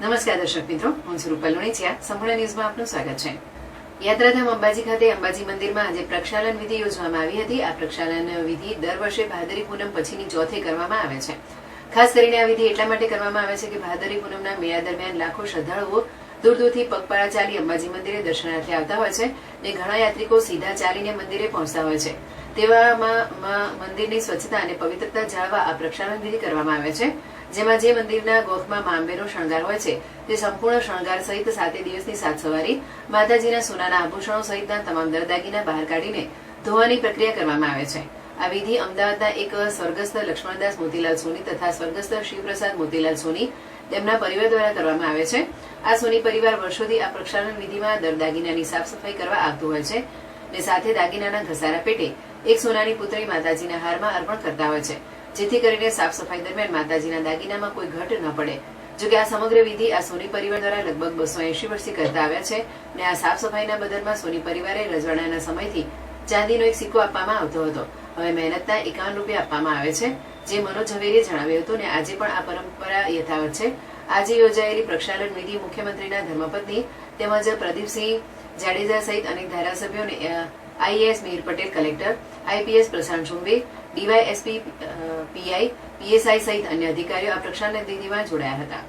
નમસ્કાર દર્શક મિત્રો, હું છું રૂપલ લુણીચિયા. સંપૂર્ણ ન્યૂઝમાં આપનું સ્વાગત છે. યાત્રાધામ અંબાજી ખાતે અંબાજી મંદિરમાં આજે પ્રક્ષાલન વિધિ યોજવામાં આવી હતી. આ પ્રક્ષાલન વિધિ દર વર્ષે ભાદરી પૂનમ પછીની ચોથે કરવામાં આવે છે. ખાસ કરીને આ વિધિ એટલા માટે કરવામાં આવે છે કે ભાદરી પૂનમના મેળા દરમિયાન લાખો શ્રદ્ધાળુઓ દૂર દૂરથી પગપાળા ચાલી અંબાજી મંદિરે દર્શનાર્થે આવતા હોય છે અને ઘણા યાત્રિકો સીધા ચાલીને મંદિરે પહોંચતા હોય છે. તેવામાં મંદિરની સ્વચ્છતા અને પવિત્રતા જાળવવા આ પ્રક્ષાલન વિધિ કરવામાં આવે છે, જેમાં જે મંદિરના ગોખમાં મા અંબેનો શણગાર હોય છે તે સંપૂર્ણ શણગાર સહિત 7 દિવસની સાત સવારી માતાજીના સોનાના આભૂષણો સહિતના તમામ દાગીના બહાર કાઢીને ધોવાની પ્રક્રિયા કરવામાં આવે છે. આ વિધિ અમદાવાદના એક સ્વર્ગસ્થ લક્ષ્મણદાસ મોતીલાલ સોની તથા સ્વર્ગસ્થ શિવપ્રસાદ મોતીલાલ સોની તેમના પરિવાર દ્વારા કરવામાં આવે છે. આ સોની પરિવાર વર્ષોથી આ પ્રક્ષાલન વિધિમાં દાગીનાની સાફ સફાઈ કરવા આવતું હોય છે અને સાથે દાગીનાના ઘસારા પેટે એક સોનાની પુત્રી માતાજીના હારમાં અર્પણ કરતા હોય છે, જેથી કરીને સાફ સફાઈ દરમિયાન માતાજીના દાગીનામાં કોઈ ઘટ ન પડે. જોકે આ સમગ્ર વિધિ આ સોની પરિવાર દ્વારા લગભગ 280 વર્ષથી કરતા આવ્યા છે અને આ સાફ સફાઈના બદલમાં સોની પરિવારે રજવાડાના સમયથી ચાંદીનો એક સિક્કો આપવામાં આવતો હતો. હવે મહેનતના 51 રૂપિયા આપવામાં આવે છે, જે મનોજ ઝવેરીએ જણાવ્યું હતું અને આજે પણ આ પરંપરા યથાવત છે. આજે યોજાયેલી પ્રક્ષાલન વિધિ મુખ્યમંત્રીના ધર્મપત્ની તેમજ પ્રદીપસિંહ જાડેજા સહિત અનેક ધારાસભ્યોને IAS Mihir Patel, collector, IPS Prashant Chumbe, DYSP, PI, PSI સહિત અન્ય અધિકારીઓ આ પ્રક્ષાલન વિધિમાં જોડાયા હતા.